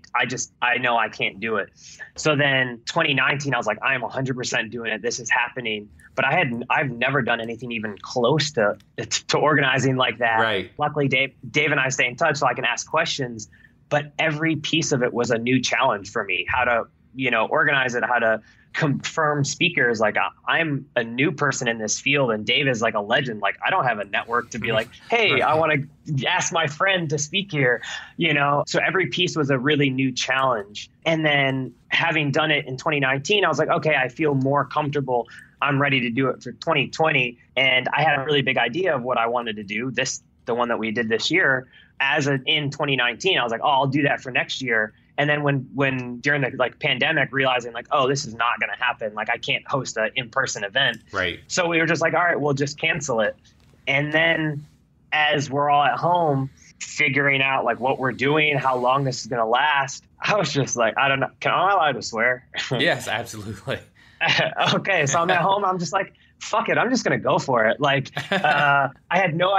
I know I can't do it. So then 2019, I was like, I am 100% doing it. This is happening. But I've never done anything even close to organizing like that. Right. Luckily, Dave and I stay in touch so I can ask questions, but every piece of it was a new challenge for me. How to, organize it, how to confirm speakers. Like I'm a new person in this field and Dave is like a legend. Like I don't have a network to be like, hey, I want to ask my friend to speak here, So every piece was a really new challenge. And then having done it in 2019, I was like, okay, I feel more comfortable. I'm ready to do it for 2020. And I had a really big idea of what I wanted to do. The one that we did this year in 2019, I was like, oh, I'll do that for next year. And then when during the pandemic, realizing this is not going to happen. Like I can't host an in-person event. Right. So we were just like, all right, we'll just cancel it. And then as we're all at home figuring out what we're doing, how long this is going to last, I was just like, I don't know. Am I allowed to swear? Yes, absolutely. Okay. So I'm at home. I'm just like, fuck it. I'm just going to go for it. I had no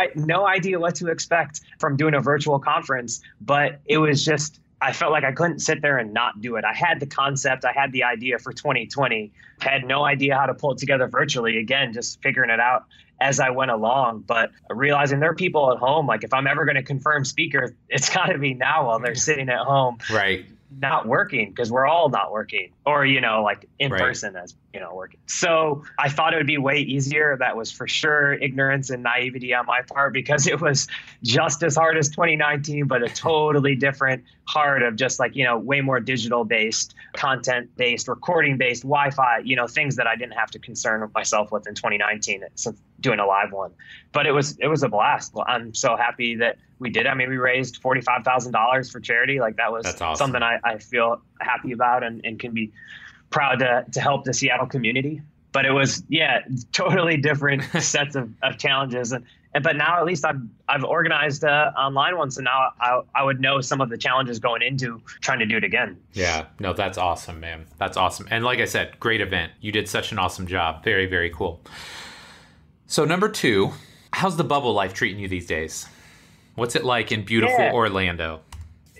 idea what to expect from doing a virtual conference, but it was just, I felt like I couldn't sit there and not do it. I had the concept. I had the idea for 2020. Had no idea how to pull it together virtually. Again, just figuring it out as I went along. But realizing there are people at home, if I'm ever going to confirm speakers, it's got to be now while they're sitting at home. Right. Not working, because we're all not working, or, in person as, working. So I thought it would be way easier. That was for sure ignorance and naivety on my part, because it was just as hard as 2019, but a totally different hard of just way more digital based, content based, recording based, Wi-Fi, things that I didn't have to concern myself with in 2019 since doing a live one. But it was a blast. Well, I'm so happy that we did. I mean, we raised $45,000 for charity. That was awesome. Something I feel happy about and can be proud to help the Seattle community. But it was, totally different sets of challenges. But now at least I've organized online ones. So now I would know some of the challenges going into trying to do it again. Yeah, no, that's awesome, man. That's awesome. And like I said, great event. You did such an awesome job. Very, very cool. So number 2, how's the bubble life treating you these days? What's it like in beautiful Orlando?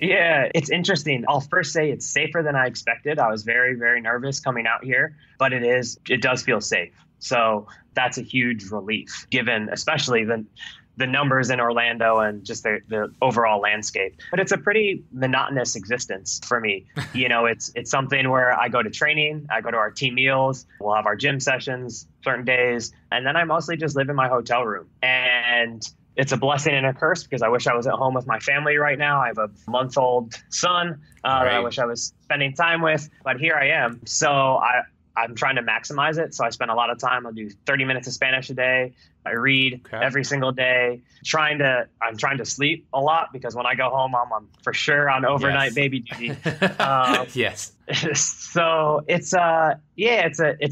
Yeah, it's interesting. I'll first say it's safer than I expected. I was very, very nervous coming out here, but it does feel safe. So that's a huge relief, given especially the numbers in Orlando and just the overall landscape. But it's a pretty monotonous existence for me. It's something where I go to training, I go to our team meals, we'll have our gym sessions certain days, and then I mostly just live in my hotel room. And it's a blessing and a curse, because I wish I was at home with my family right now. I have a month-old son that I wish I was spending time with, but here I am. So I'm trying to maximize it. So I spend a lot of time. I'll do 30 minutes of Spanish a day, I read every single day. I'm trying to sleep a lot because when I go home, I'm for sure on overnight baby duty. Yes. So it's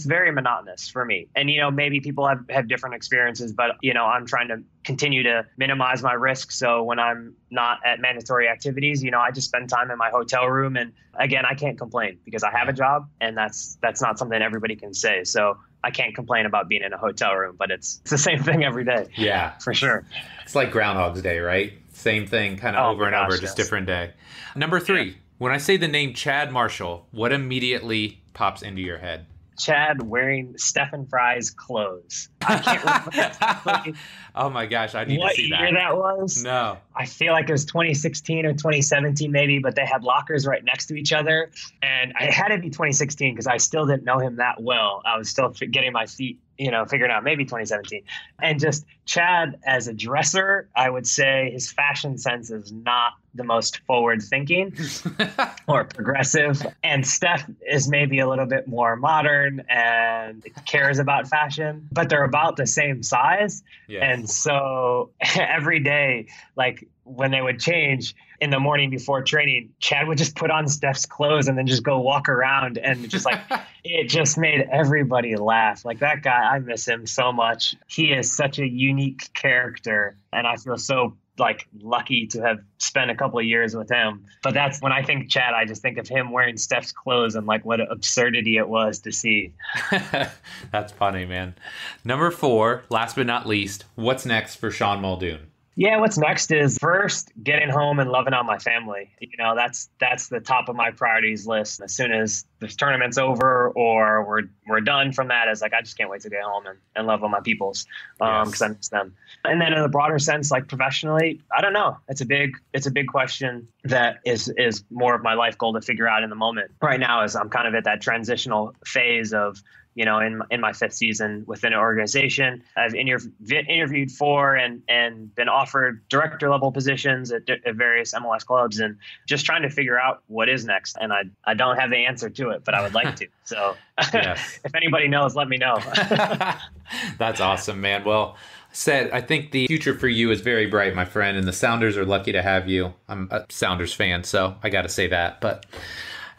very monotonous for me. And, maybe people have different experiences, but, I'm trying to continue to minimize my risk. So when I'm not at mandatory activities, I just spend time in my hotel room. And again, I can't complain because I have a job, and that's not something everybody can say. So I can't complain about being in a hotel room, but it's the same thing every day. Yeah, for sure. It's like Groundhog's Day, right? Same thing, kind of over and over, just different day. Number 3, when I say the name Chad Marshall, what immediately pops into your head? Chad wearing Stephen Fry's clothes. I can't remember. Oh my gosh, I need to see that. What year that was? No. I feel like it was 2016 or 2017 maybe, but they had lockers right next to each other. And it had to be 2016 because I still didn't know him that well. I was still getting my feet, figuring out, maybe 2017. And just Chad as a dresser, I would say his fashion sense is not the most forward thinking or progressive. And Steph is maybe a little bit more modern and cares about fashion, but they're about the same size. Yes. And so every day, like when they would change in the morning before training, Chad would just put on Steph's clothes and then just go walk around, and just like it just made everybody laugh. Like that guy, I miss him so much. He is such a unique character, and I feel so lucky to have spent a couple of years with him. But that's when I think Chad, I just think of him wearing Steph's clothes and what an absurdity it was to see. That's funny, man. Number 4, last but not least, what's next for Sean Muldoon? Yeah, what's next is first getting home and loving on my family. That's the top of my priorities list. As soon as this tournament's over or we're done from that, is I just can't wait to get home and love on my peoples because I miss them. And then in a broader sense, professionally, I don't know. It's a big question that is more of my life goal to figure out in the moment. Right now, is I'm kind of at that transitional phase of, in my 5th season within an organization. I've interviewed for and been offered director level positions at various MLS clubs, and just trying to figure out what is next. And I don't have the answer to it, but I would like to. So if anybody knows, let me know. That's awesome, man. Well, I think the future for you is very bright, my friend, and the Sounders are lucky to have you. I'm a Sounders fan, so I got to say that. But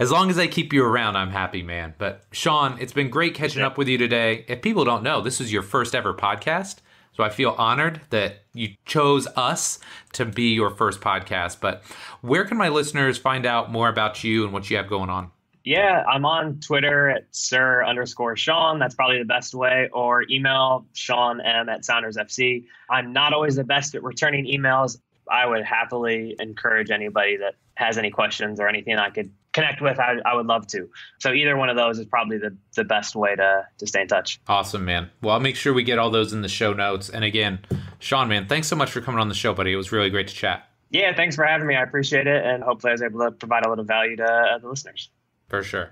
as long as I keep you around, I'm happy, man. But Sean, it's been great catching up with you today. If people don't know, this is your first ever podcast. So I feel honored that you chose us to be your first podcast. But where can my listeners find out more about you and what you have going on? Yeah, I'm on Twitter at Sir_Sean. That's probably the best way. Or email SeanM@SoundersFC. I'm not always the best at returning emails. I would happily encourage anybody that has any questions or anything I could connect with. I would love to. So either one of those is probably the best way to stay in touch. Awesome, man. Well, I'll make sure we get all those in the show notes. And again, Sean, man, thanks so much for coming on the show, buddy. It was really great to chat. Yeah, thanks for having me. I appreciate it. And hopefully I was able to provide a little value to the listeners. For sure.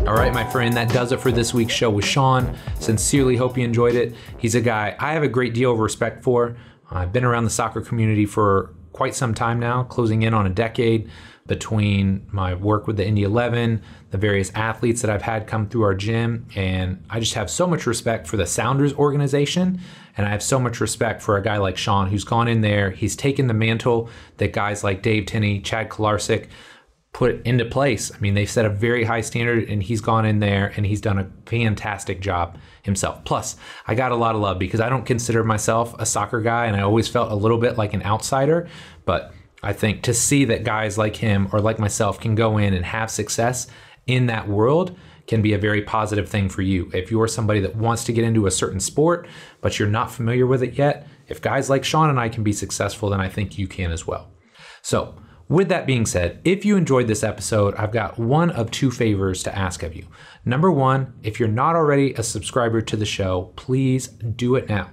All right, my friend, that does it for this week's show with Sean. Sincerely hope you enjoyed it. He's a guy I have a great deal of respect for. I've been around the soccer community for quite some time now, closing in on a decade, between my work with the Indy 11, the various athletes that I've had come through our gym, and I just have so much respect for the Sounders organization, and I have so much respect for a guy like Sean who's gone in there. He's taken the mantle that guys like Dave Tinney, Chad Kolarsik put into place. I mean, they've set a very high standard, and he's gone in there and he's done a fantastic job himself. Plus, I got a lot of love because I don't consider myself a soccer guy, and I always felt a little bit like an outsider, but I think to see that guys like him or like myself can go in and have success in that world can be a very positive thing for you. If you're somebody that wants to get into a certain sport, but you're not familiar with it yet, if guys like Sean and I can be successful, then I think you can as well. So with that being said, if you enjoyed this episode, I've got one of two favors to ask of you. Number one, if you're not already a subscriber to the show, please do it now.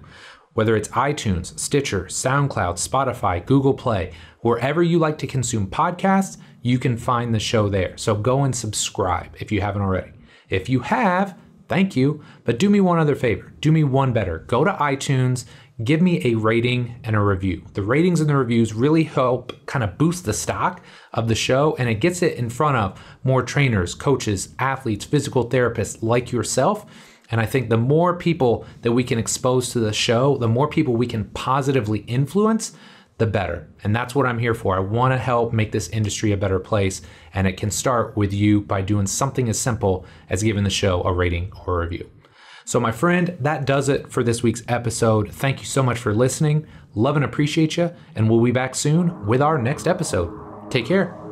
Whether it's iTunes, Stitcher, SoundCloud, Spotify, Google Play, wherever you like to consume podcasts, you can find the show there. So go and subscribe if you haven't already. If you have, thank you, but do me one other favor. Do me one better. Go to iTunes, give me a rating and a review. The ratings and the reviews really help kind of boost the stock of the show, and it gets it in front of more trainers, coaches, athletes, physical therapists like yourself. And I think the more people that we can expose to the show, the more people we can positively influence, the better. And that's what I'm here for. I want to help make this industry a better place. And it can start with you by doing something as simple as giving the show a rating or a review. So my friend, that does it for this week's episode. Thank you so much for listening. Love and appreciate you. And we'll be back soon with our next episode. Take care.